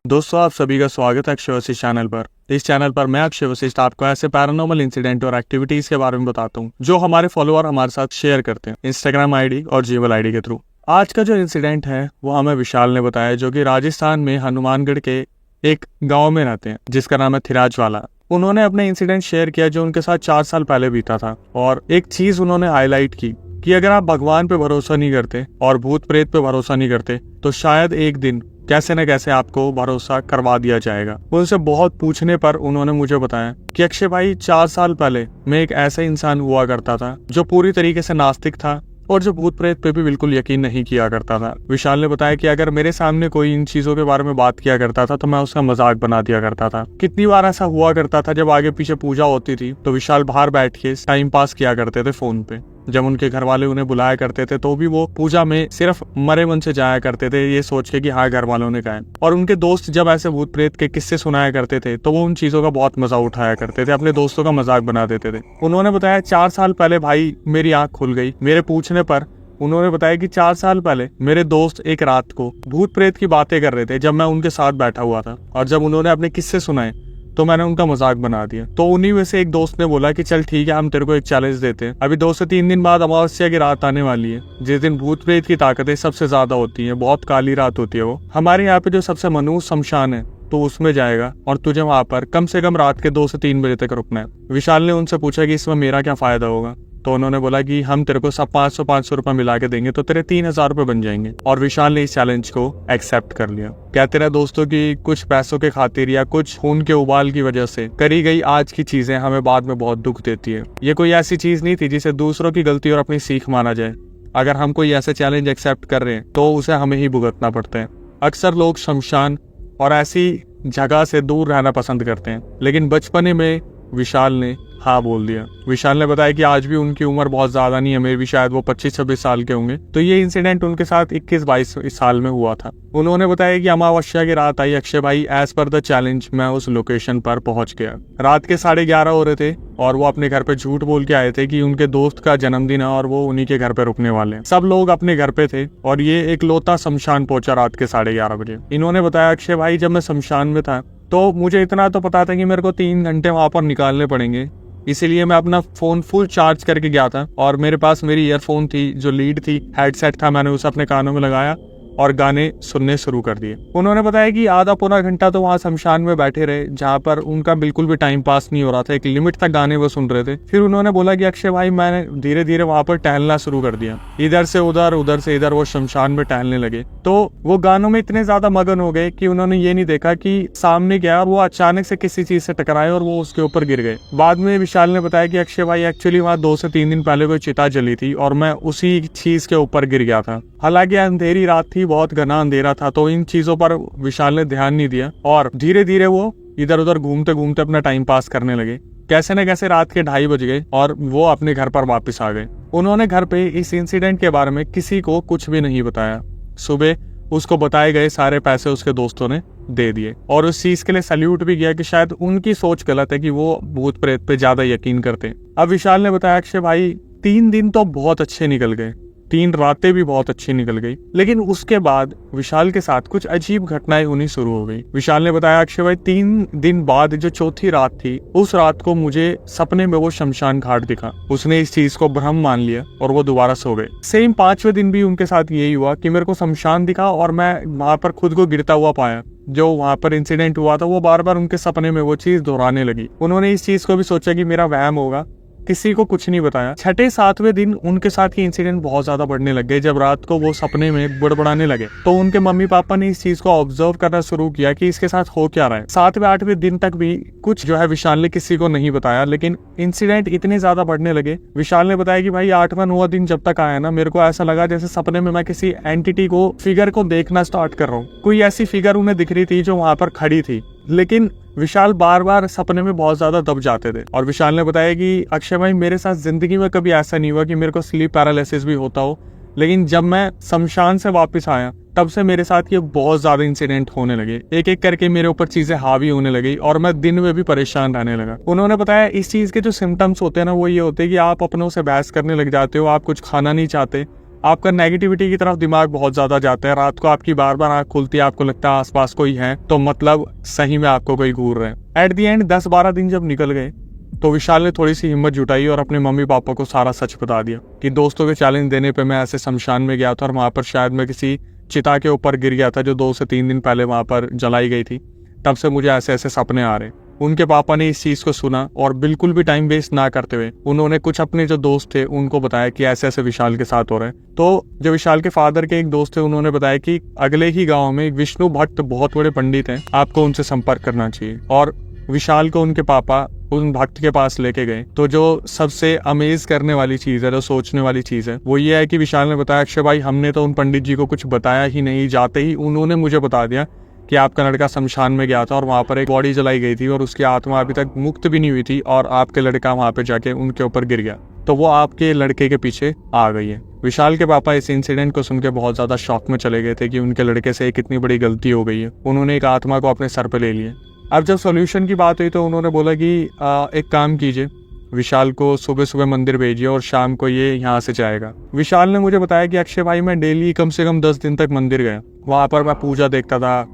दोस्तों, आप सभी का स्वागत है अक्षय वशिष्ठ चैनल पर। इस चैनल पर मैं अक्षय वशिष्ठ आपको ऐसे पैरानॉर्मल इंसिडेंट और एक्टिविटीज के बारे में बताता हूँ जो हमारे फॉलोअर हमारे साथ शेयर करते हैं इंस्टाग्राम आईडी और जीमेल आईडी के थ्रू। आज का जो इंसिडेंट है वो हमें विशाल ने बताया, जो कि राजस्थान में हनुमानगढ़ के एक गाँव में रहते हैं जिसका नाम है थिराजवाला। उन्होंने अपने इंसिडेंट शेयर किया जो उनके साथ 4 साल पहले बीता था, और एक चीज उन्होंने हाईलाइट की कि अगर आप भगवान पे भरोसा नहीं करते और भूत प्रेत पे भरोसा नहीं करते तो शायद एक दिन कैसे न कैसे आपको भरोसा करवा दिया जाएगा। उनसे बहुत पूछने पर उन्होंने मुझे बताया कि अक्षय भाई, 4 साल पहले मैं एक ऐसा इंसान हुआ करता था जो पूरी तरीके से नास्तिक था और जो भूत प्रेत पे भी बिल्कुल यकीन नहीं किया करता था। विशाल ने बताया कि अगर मेरे सामने कोई इन चीजों के बारे में बात किया करता था तो मैं उसका मजाक बना दिया करता था। कितनी बार ऐसा हुआ करता था, जब आगे पीछे पूजा होती थी तो विशाल बाहर बैठ के टाइम पास किया करते थे फोन पे। जब उनके घर वाले उन्हें बुलाया करते थे तो भी वो पूजा में सिर्फ मरे मन से जाया करते थे, ये सोच के कि हाँ घर वालों ने कहा। और उनके दोस्त जब ऐसे भूत प्रेत के किस्से सुनाया करते थे तो वो उन चीजों का बहुत मजा उठाया करते थे, अपने दोस्तों का मजाक बना देते थे। उन्होंने बताया 4 साल पहले भाई मेरी आंख खुल गई। मेरे पूछने पर उन्होंने बताया कि 4 साल पहले मेरे दोस्त एक रात को भूत प्रेत की बातें कर रहे थे जब मैं उनके साथ बैठा हुआ था, और जब उन्होंने अपने किस्से सुनाए तो मैंने उनका मजाक बना दिया। तो उन्हीं में से एक दोस्त ने बोला कि चल ठीक है, हम तेरे को एक चैलेंज देते हैं। अभी 2 से 3 दिन बाद अमावस्या की रात आने वाली है, जिस दिन भूत प्रेत की ताकतें सबसे ज्यादा होती है, बहुत काली रात होती है वो। हमारे यहाँ पे जो सबसे मनुष्य शमशान है तो उसमें जाएगा और तुझे वहां पर कम से कम रात के 2 से 3 बजे तक रुकना है। विशाल ने उनसे पूछा कि इसमें मेरा क्या फायदा होगा, तो उन्होंने बोला कि हम तेरे को सब 500 रुपए मिला के देंगे तो तेरे 3000 रुपए बन जाएंगे। और विशाल ने इस चैलेंज को एक्सेप्ट कर लिया। कहते रहे दोस्तों कि कुछ पैसों के खातिर या कुछ खून के उबाल की वजह से करी गई आज की चीजें हमें बाद में बहुत दुख देती है। ये कोई ऐसी चीज नहीं थी जिसे दूसरों की गलती और अपनी सीख माना जाए। अगर हम कोई ऐसे चैलेंज एक्सेप्ट कर रहे हैं तो उसे हमें ही भुगतना पड़ता है। अक्सर लोग शमशान और ऐसी जगह से दूर रहना पसंद करते हैं, लेकिन बचपने में विशाल ने हाँ बोल दिया। विशाल ने बताया कि आज भी उनकी उम्र बहुत ज्यादा नहीं है, मे भी शायद वो 25-26 साल के होंगे। तो ये इंसिडेंट उनके साथ 21-22 साल में हुआ था। उन्होंने बताया कि अमावस्या की रात आई अक्षय भाई, एज पर द चैलेंज मैं उस लोकेशन पर पहुंच गया। रात के 11:30 हो रहे थे और वो अपने घर पे झूठ बोल के आए थे कि उनके दोस्त का जन्मदिन है और वो उन्हीं के घर पे रुकने वाले हैं। सब लोग अपने घर पे थे और ये एक लौता शमशान पहुंचा रात के 11:30 बजे। इन्होंने बताया अक्षय भाई, जब मैं शमशान में था तो मुझे इतना तो पता था कि मेरे को 3 घंटे वहां पर निकालने पड़ेंगे, इसीलिए मैं अपना फोन फुल चार्ज करके गया था और मेरे पास मेरी ईयरफोन थी जो लीड थी, हेडसेट था, मैंने उसे अपने कानों में लगाया और गाने सुनने शुरू कर दिए। उन्होंने बताया कि आधा पौना घंटा तो वहां शमशान में बैठे रहे जहां पर उनका बिल्कुल भी टाइम पास नहीं हो रहा था, एक लिमिट तक गाने वो सुन रहे थे। फिर उन्होंने बोला कि अक्षय भाई, मैंने धीरे धीरे वहां पर टहलना शुरू कर दिया, इधर से उधर उधर से इधर वो शमशान में टहलने लगे। तो वो गानों में इतने ज्यादा मगन हो गए कि उन्होंने ये नहीं देखा कि सामने गया और वो अचानक से किसी चीज से टकराए और वो उसके ऊपर गिर गए। बाद में विशाल ने बताया कि अक्षय भाई, एक्चुअली वहां 2 से 3 दिन पहले कोई चिता जली थी और मैं उसी चीज के ऊपर गिर गया था। हालांकि अंधेरी रात थी, बहुत घना अंधेरा था, तो इन चीजों पर विशाल ने ध्यान नहीं दिया और धीरे धीरे वो इधर उधर घूमते घूमते अपना टाइम पास करने लगे। कैसे न कैसे रात के 2:30 बज गए और वो अपने घर पर वापस आ गए। उन्होंने घर पे इस इंसिडेंट के बारे में किसी को कुछ भी नहीं बताया। सुबह उसको बताए गए सारे पैसे उसके दोस्तों ने दे दिए और उस चीज के लिए सैल्यूट भी किया कि शायद उनकी सोच गलत है कि वो भूत प्रेत पे ज्यादा यकीन करते हैं। अब विशाल ने बताया अक्षय भाई, 3 दिन तो बहुत अच्छे निकल गए, 3 रातें भी बहुत अच्छी निकल गई, लेकिन उसके बाद विशाल के साथ कुछ अजीब घटनाएं होनी शुरू हो गई। विशाल ने बताया अक्षय भाई, 3 दिन बाद जो चौथी रात थी, उस रात को मुझे सपने में वो शमशान घाट दिखा। उसने इस चीज को भ्रम मान लिया और वो दोबारा सो गए। सेम 5वें दिन भी उनके साथ यही हुआ कि मेरे को शमशान दिखा और मैं वहां पर खुद को गिरता हुआ पाया। जो वहां पर इंसिडेंट हुआ था वो बार बार उनके सपने में वो चीज दोहराने लगी। उन्होंने इस चीज को भी सोचा कि मेरा वहम होगा, किसी को कुछ नहीं बताया। 6-7वें दिन उनके साथ ये इंसिडेंट बहुत ज्यादा बढ़ने लग गए। जब रात को वो सपने में बड़बड़ाने लगे तो उनके मम्मी पापा ने इस चीज को ऑब्जर्व करना शुरू किया कि इसके साथ हो क्या रहा है। 7वें-8वें दिन तक भी कुछ जो है विशाल ने किसी को नहीं बताया, लेकिन इंसिडेंट इतने ज्यादा बढ़ने लगे। विशाल ने बताया कि भाई 8वां-9वां दिन जब तक आया ना, मेरे को ऐसा लगा जैसे सपने में मैं किसी एंटिटी को, फिगर को देखना स्टार्ट कर रहा हूँ। कोई ऐसी फिगर उन्हें दिख रही थी जो वहां पर खड़ी थी, लेकिन विशाल बार बार सपने में बहुत ज्यादा दब जाते थे। और विशाल ने बताया कि अक्षय भाई, मेरे साथ जिंदगी में कभी ऐसा नहीं हुआ कि मेरे को स्लीप पैरालिसिस भी होता हो, लेकिन जब मैं शमशान से वापस आया तब से मेरे साथ ये बहुत ज्यादा इंसिडेंट होने लगे। एक एक करके मेरे ऊपर चीजें हावी होने लगी और मैं दिन में भी परेशान रहने लगा। उन्होंने बताया इस चीज के जो सिम्टम्स होते हैं ना, वो ये होते हैं कि आप अपनों से बहस करने लग जाते हो, आप कुछ खाना नहीं चाहते, आपका नेगेटिविटी की तरफ दिमाग बहुत ज्यादा जाता है। रात को आपकी बार बार आंख खुलती है, आपको लगता है आसपास कोई है, तो मतलब सही में आपको कोई घूर रहे हैं। एट दी एंड 10-12 दिन जब निकल गए तो विशाल ने थोड़ी सी हिम्मत जुटाई और अपने मम्मी पापा को सारा सच बता दिया कि दोस्तों के चैलेंज देने पे मैं ऐसे शमशान में गया था और वहां पर शायद मैं किसी चिता के ऊपर गिर गया था जो 2 से 3 दिन पहले वहां पर जलाई गई थी। तब से मुझे ऐसे ऐसे सपने आ रहे। उनके पापा ने इस चीज को सुना और बिल्कुल भी टाइम वेस्ट ना करते हुए उन्होंने कुछ अपने जो दोस्त थे उनको बताया कि ऐसे ऐसे विशाल के साथ हो रहा है। तो जो विशाल के फादर के एक दोस्त थे उन्होंने बताया कि अगले ही गाँव में एक विष्णु भट्ट बहुत बड़े पंडित हैं, आपको उनसे संपर्क करना चाहिए। और विशाल को उनके पापा उन भक्त के पास लेके गए। तो जो सबसे अमेज करने वाली चीज है, जो सोचने वाली चीज है, वो ये है कि विशाल ने बताया, अक्षय भाई हमने तो उन पंडित जी को कुछ बताया ही नहीं, जाते ही उन्होंने मुझे बता दिया कि आपका लड़का शमशान में गया था और वहां पर एक बॉडी जलाई गई थी और उसकी आत्मा अभी तक मुक्त भी नहीं हुई थी और आपके लड़का वहां पे जाके उनके ऊपर गिर गया, तो वो आपके लड़के के पीछे आ गई है। विशाल के पापा इस इंसिडेंट को सुनकर बहुत ज्यादा शॉक में चले गए थे कि उनके लड़के से कितनी बड़ी गलती हो गई है। उन्होंने एक आत्मा को अपने सर पे ले लिया। अब जब सॉल्यूशन की बात हुई तो उन्होंने बोला कि एक काम कीजिए, विशाल को सुबह सुबह मंदिर भेजिए और शाम को ये यहाँ से जाएगा। विशाल ने मुझे बताया कि अक्षय भाई मैं डेली कम से कम 10 दिन तक मंदिर गया, वहां पर मैं पूजा देखता था,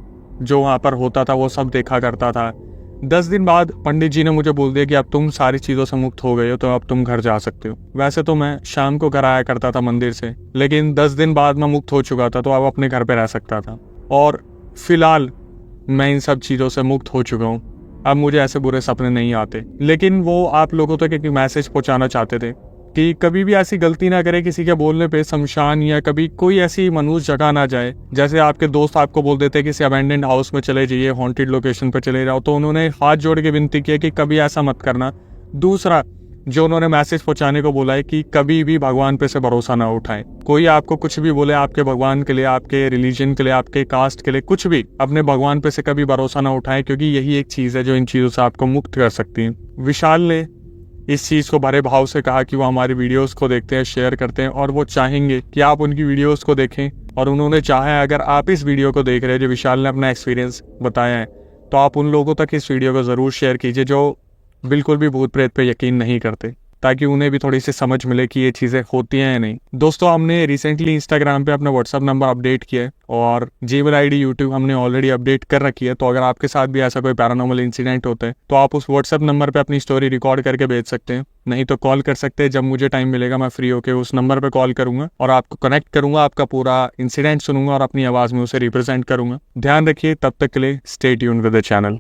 जो वहां पर होता था वो सब देखा करता था। 10 दिन बाद पंडित जी ने मुझे बोल दिया कि अब तुम सारी चीजों से मुक्त हो गए हो, तो अब तुम घर जा सकते हो। वैसे तो मैं शाम को घर आया करता था मंदिर से, लेकिन 10 दिन बाद मैं मुक्त हो चुका था, तो अब अपने घर पे रह सकता था और फिलहाल मैं इन सब चीज़ों से मुक्त हो चुका हूँ। अब मुझे ऐसे बुरे सपने नहीं आते। लेकिन वो आप लोगों तक एक मैसेज पहुंचाना चाहते थे कि कभी भी ऐसी गलती ना करे, किसी के बोलने पे शमशान या कभी कोई ऐसी मनुष्य जगह ना जाए। जैसे आपके दोस्त आपको बोल देते किसी अबैंडन्ड हाउस में चले जाइए, हॉन्टेड लोकेशन पे चले जाओ, तो उन्होंने हाथ जोड़ के विनती की कि कभी ऐसा मत करना। दूसरा जो उन्होंने मैसेज पहुंचाने को बोला है कि कभी भी भगवान पे से भरोसा ना उठाएं। कोई आपको कुछ भी बोले आपके भगवान के लिए, आपके रिलीजन के लिए, आपके कास्ट के लिए, कुछ भी, अपने भगवान पे से कभी भरोसा ना उठाएं, क्योंकि यही एक चीज है जो इन चीजों से आपको मुक्त कर सकती है। विशाल ने इस चीज को बड़े भाव से कहा कि वो हमारी वीडियोस को देखते हैं, शेयर करते हैं और वो चाहेंगे कि आप उनकी वीडियोस को देखें। और उन्होंने चाहा है अगर आप इस वीडियो को देख रहे हैं जो विशाल ने अपना एक्सपीरियंस बताया है, तो आप उन लोगों तक इस वीडियो को जरूर शेयर कीजिए जो बिल्कुल भी भूत प्रेत पे यकीन नहीं करते, ताकि उन्हें भी थोड़ी सी समझ मिले कि ये चीज़ें होती हैं या नहीं। दोस्तों हमने रिसेंटली इंस्टाग्राम पे अपना व्हाट्सअप नंबर अपडेट किया है और जीमेल आईडी यूट्यूब हमने ऑलरेडी अपडेट कर रखी है। तो अगर आपके साथ भी ऐसा कोई पैरानॉर्मल इंसिडेंट होता है तो आप उस व्हाट्सअप नंबर पे अपनी स्टोरी रिकॉर्ड करके भेज सकते हैं, नहीं तो कॉल कर सकते हैं। जब मुझे टाइम मिलेगा मैं फ्री होकर उस नंबर पर कॉल करूंगा और आपको कनेक्ट करूंगा, आपका पूरा इंसिडेंट सुनूंगा और अपनी आवाज़ में उसे रिप्रेजेंट करूंगा। ध्यान रखिए, तब तक के लिए stay tuned with the channel.